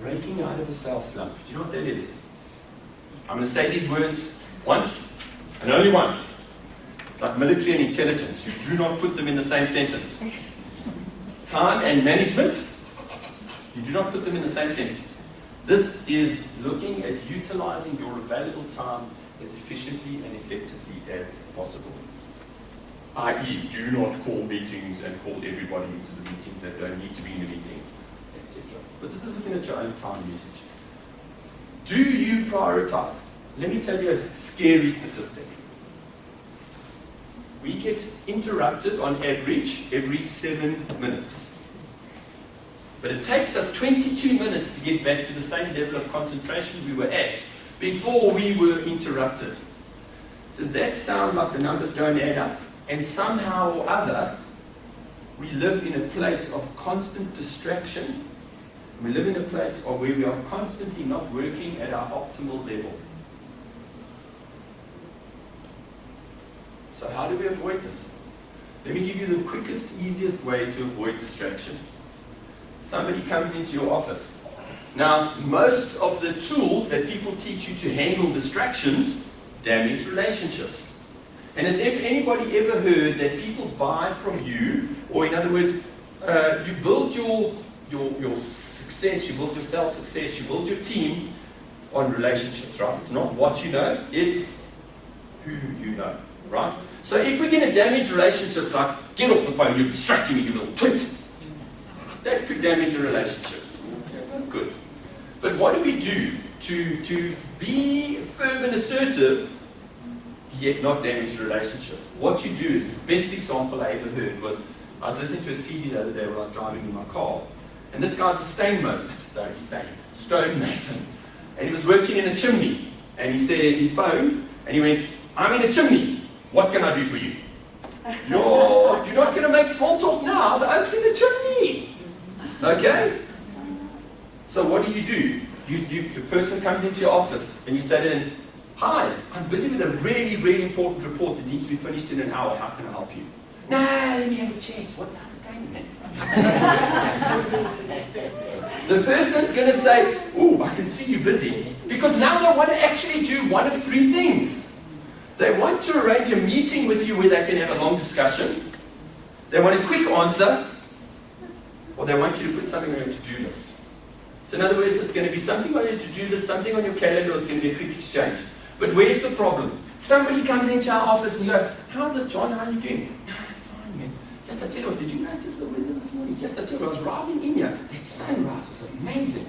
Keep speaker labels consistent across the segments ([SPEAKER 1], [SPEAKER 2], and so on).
[SPEAKER 1] breaking out of a sales slump. Do you know what that is? I'm going to say these words once and only once. It's like military and intelligence. You do not put them in the same sentence. Time and management, you do not put them in the same sentence. This is looking at utilizing your available time as efficiently and effectively as possible. I.e., do not call meetings and call everybody into the meetings that don't need to be in the meetings, etc. But this is looking at your own time usage. Do you prioritize? Let me tell you a scary statistic. We get interrupted on average every 7 minutes. But it takes us 22 minutes to get back to the same level of concentration we were at before we were interrupted. Does that sound like the numbers don't add up? And somehow or other, we live in a place of constant distraction. We live in a place where we are constantly not working at our optimal level. So how do we avoid this? Let me give you the quickest, easiest way to avoid distraction. Somebody comes into your office. Now, most of the tools that people teach you to handle distractions damage relationships. And has anybody ever heard that people buy from you, or in other words, you build your success, you build your self-success, you build your team on relationships, right? It's not what you know, it's who you know, right? So if we're going to damage relationships, like, get off the phone, you're distracting me, you little twit. That could damage a relationship. Okay, not good. But what do we do to be firm and assertive, yet not damage the relationship? What you do is, the best example I ever heard was, I was listening to a CD the other day when I was driving in my car, and this guy's a stone mason, and he was working in a chimney, and he said, he phoned, and he went, I'm in a chimney, what can I do for you? You're not going to make small talk now, the oak's in the chimney. Okay? So what do? The person comes into your office, and you say to them, hi, I'm busy with a really, really important report that needs to be finished in an hour. How can I help you? Nah, let me have a chat. How's it going, man? The person's going to say, ooh, I can see you busy. Because now they want to actually do one of three things. They want to arrange a meeting with you where they can have a long discussion. They want a quick answer. Or they want you to put something on your to-do list. So in other words, it's going to be something on your to-do list, something on your calendar, or it's going to be a quick exchange. But where's the problem? Somebody comes into our office and you go, how's it, John? How are you doing? No, I'm fine, man. Yes, I tell you what, did you notice the weather this morning? Yes, I tell you what, I was driving in here. That sunrise was amazing.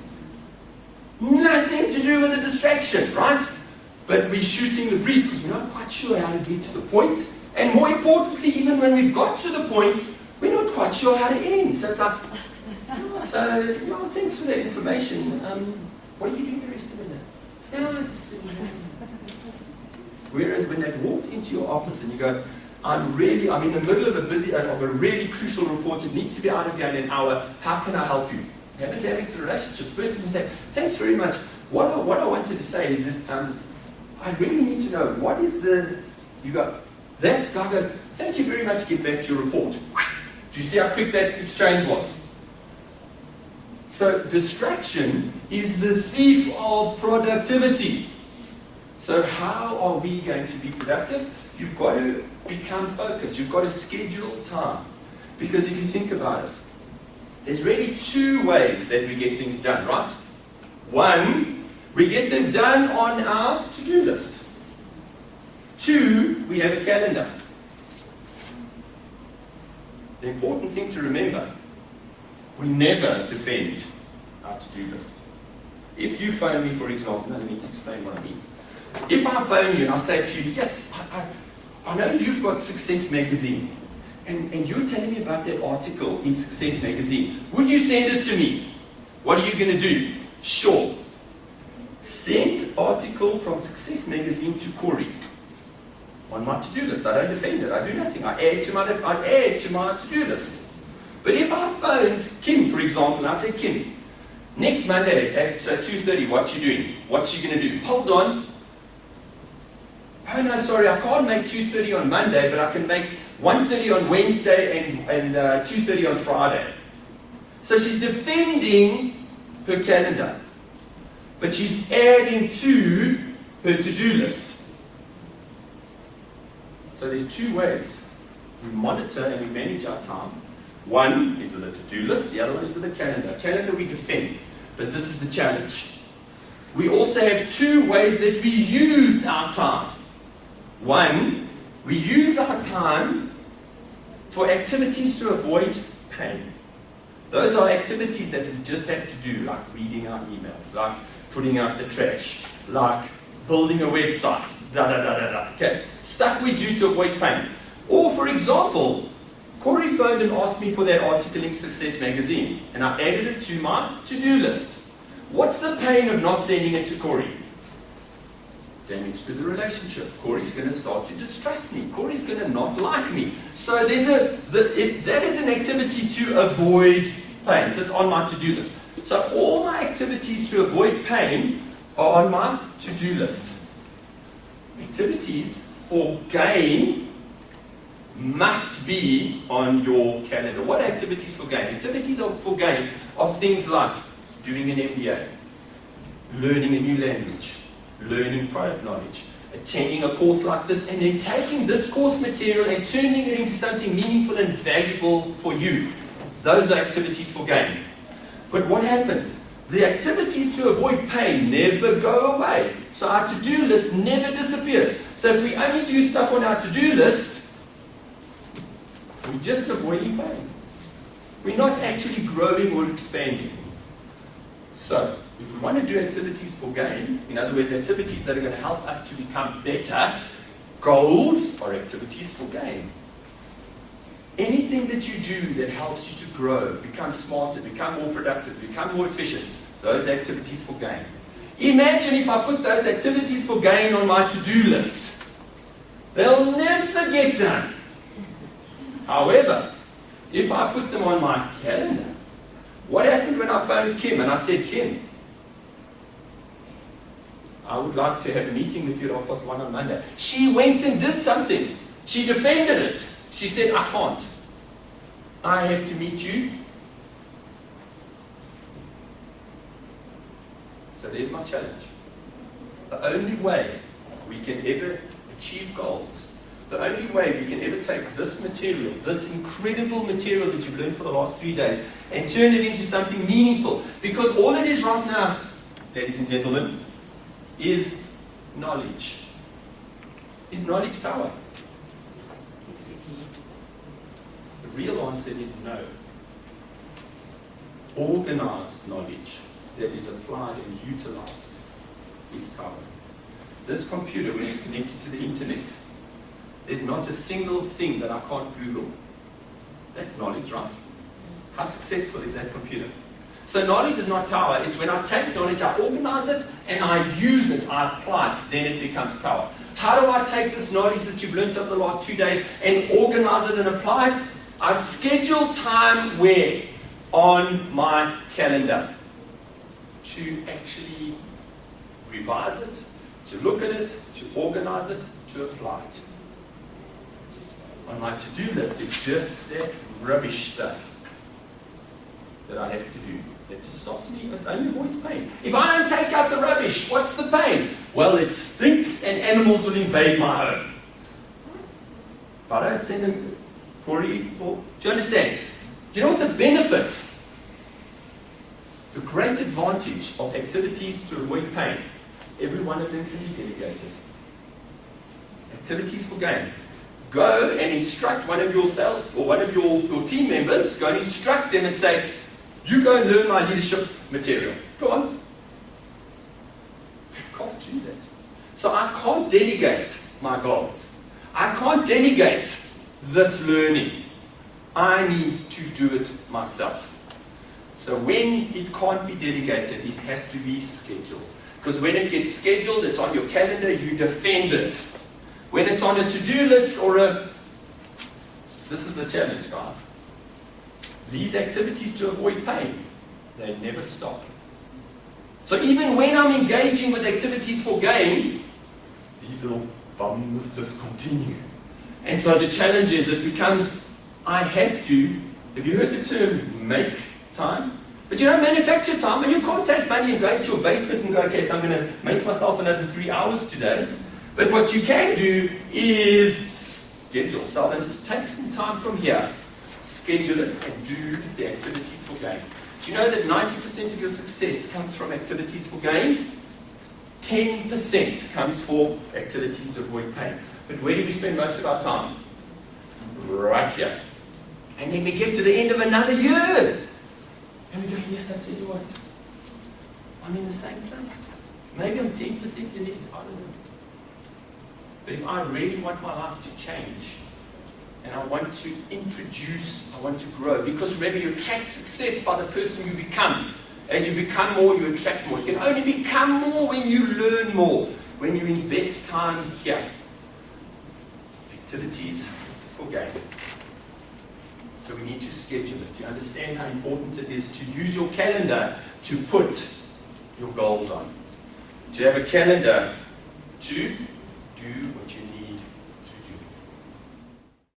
[SPEAKER 1] Nothing to do with the distraction, right? But we're shooting the breeze because we're not quite sure how to get to the point. And more importantly, even when we've got to the point, we're not quite sure how to end. So it's like, thanks for that information. What are you doing the rest of the day? No, just sitting here. Whereas when they've walked into your office and you go, I'm in the middle of a really crucial report, it needs to be out of here in an hour, how can I help you? You haven't damaged the relationship. The person can say, thanks very much. What I wanted to say is this, I really need to know, what is you go, that guy goes, thank you very much, get back to your report. Do you see how quick that exchange was? So distraction is the thief of productivity. So how are we going to be productive? You've got to become focused. You've got to schedule time. Because if you think about it, there's really two ways that we get things done, right? One, we get them done on our to-do list. Two, we have a calendar. The important thing to remember, we never defend our to-do list. If you phone me, for example, now let me explain what I mean. If I phone you and I say to you, yes, I know you've got Success Magazine, and you're telling me about that article in Success Magazine, would you send it to me? What are you going to do? Sure. Send article from Success Magazine to Corey on my to-do list. I don't defend it. I do nothing. I add to my to-do list. But if I phoned Kim, for example, and I say, Kim, next Monday at 2:30, what you doing? What's she going to do? Hold on. Oh no, sorry, I can't make 2:30 on Monday, but I can make 1:30 on Wednesday and 2:30 on Friday. So she's defending her calendar. but she's adding to her to-do list. So there's two ways we monitor and we manage our time. One is with a to-do list, the other one is with a calendar. A calendar we defend, but this is the challenge. We also have two ways that we use our time. One, we use our time for activities to avoid pain. Those are activities that we just have to do, like reading our emails, like putting out the trash, like building a website, okay? Stuff we do to avoid pain. Or, for example, Corey phoned and asked me for that article in Success Magazine, and I added it to my to-do list. What's the pain of not sending it to Corey? Damage to the relationship. Corey's going to start to distrust me. Corey's going to not like me. So that is an activity to avoid pain. So it's on my to-do list. So all my activities to avoid pain are on my to-do list. Activities for gain must be on your calendar. What are activities for gain? Activities for gain are things like doing an MBA, learning a new language, learning product knowledge, attending a course like this, and then taking this course material and turning it into something meaningful and valuable for you. Those are activities for gain. But what happens? The activities to avoid pain never go away. So our to-do list never disappears. So if we only do stuff on our to-do list, we're just avoiding pain. We're not actually growing or expanding. So, if we want to do activities for gain, in other words, activities that are going to help us to become better, goals are activities for gain. Anything that you do that helps you to grow, become smarter, become more productive, become more efficient, those are activities for gain. Imagine if I put those activities for gain on my to-do list. They'll never get done. However, if I put them on my calendar, what happened when I phoned Kim and I said, Kim, I would like to have a meeting with you at 1:30 on Monday. She went and did something. She defended it. She said, I can't. I have to meet you. So there's my challenge. The only way we can ever achieve goals, the only way we can ever take this material, this incredible material that you've learned for the last 3 days, and turn it into something meaningful. Because all it is right now, ladies and gentlemen, is knowledge. Is knowledge power? The real answer is no. Organized knowledge that is applied and utilized is power. This computer, when it's connected to the internet, there's not a single thing that I can't Google. That's knowledge, right? How successful is that computer? So knowledge is not power. It's when I take knowledge, I organize it, and I use it, I apply it, then it becomes power. How do I take this knowledge that you've learned over the last 2 days and organize it and apply it? I schedule time where? On my calendar. To actually revise it, to look at it, to organize it, to apply it. On my to-do list, it's just that rubbish stuff that I have to do. It just stops me, it only avoids pain. If I don't take out the rubbish, what's the pain? Well, it stinks and animals will invade my home. If I don't send them, Corey, do you understand? You know what the benefit, the great advantage of activities to avoid pain? Every one of them can be delegated. Activities for gain. Go and instruct one of your sales or one of your team members, go and instruct them and say, you go and learn my leadership material. Go on. You can't do that. So I can't delegate my goals. I can't delegate this learning. I need to do it myself. So when it can't be delegated, it has to be scheduled. Because when it gets scheduled, it's on your calendar, you defend it. When it's on a to-do list or this is the challenge, guys. These activities to avoid pain, they never stop. So even when I'm engaging with activities for gain, these little bums just continue. And so the challenge is, it becomes, I have to, have you heard the term make time? But you don't manufacture time, and you can't take money and go into your basement and go, okay, so I'm going to make myself another 3 hours today. But what you can do is schedule. So I'm going to take some time from here, schedule it, and do the activities for gain. Do you know that 90% of your success comes from activities for gain? 10% comes for activities to avoid pain. But where do we spend most of our time? Right here. And then we get to the end of another year. And we go, yes, I tell you what, I'm in the same place. Maybe I'm 10% in it, I don't know. But if I really want my life to change, and I want to introduce, I want to grow, because remember, you attract success by the person you become. As you become more, you attract more. You can only become more when you learn more, when you invest time here. Activities for gain. So we need to schedule it. Do you understand how important it is to use your calendar to put your goals on? To have a calendar to do what you need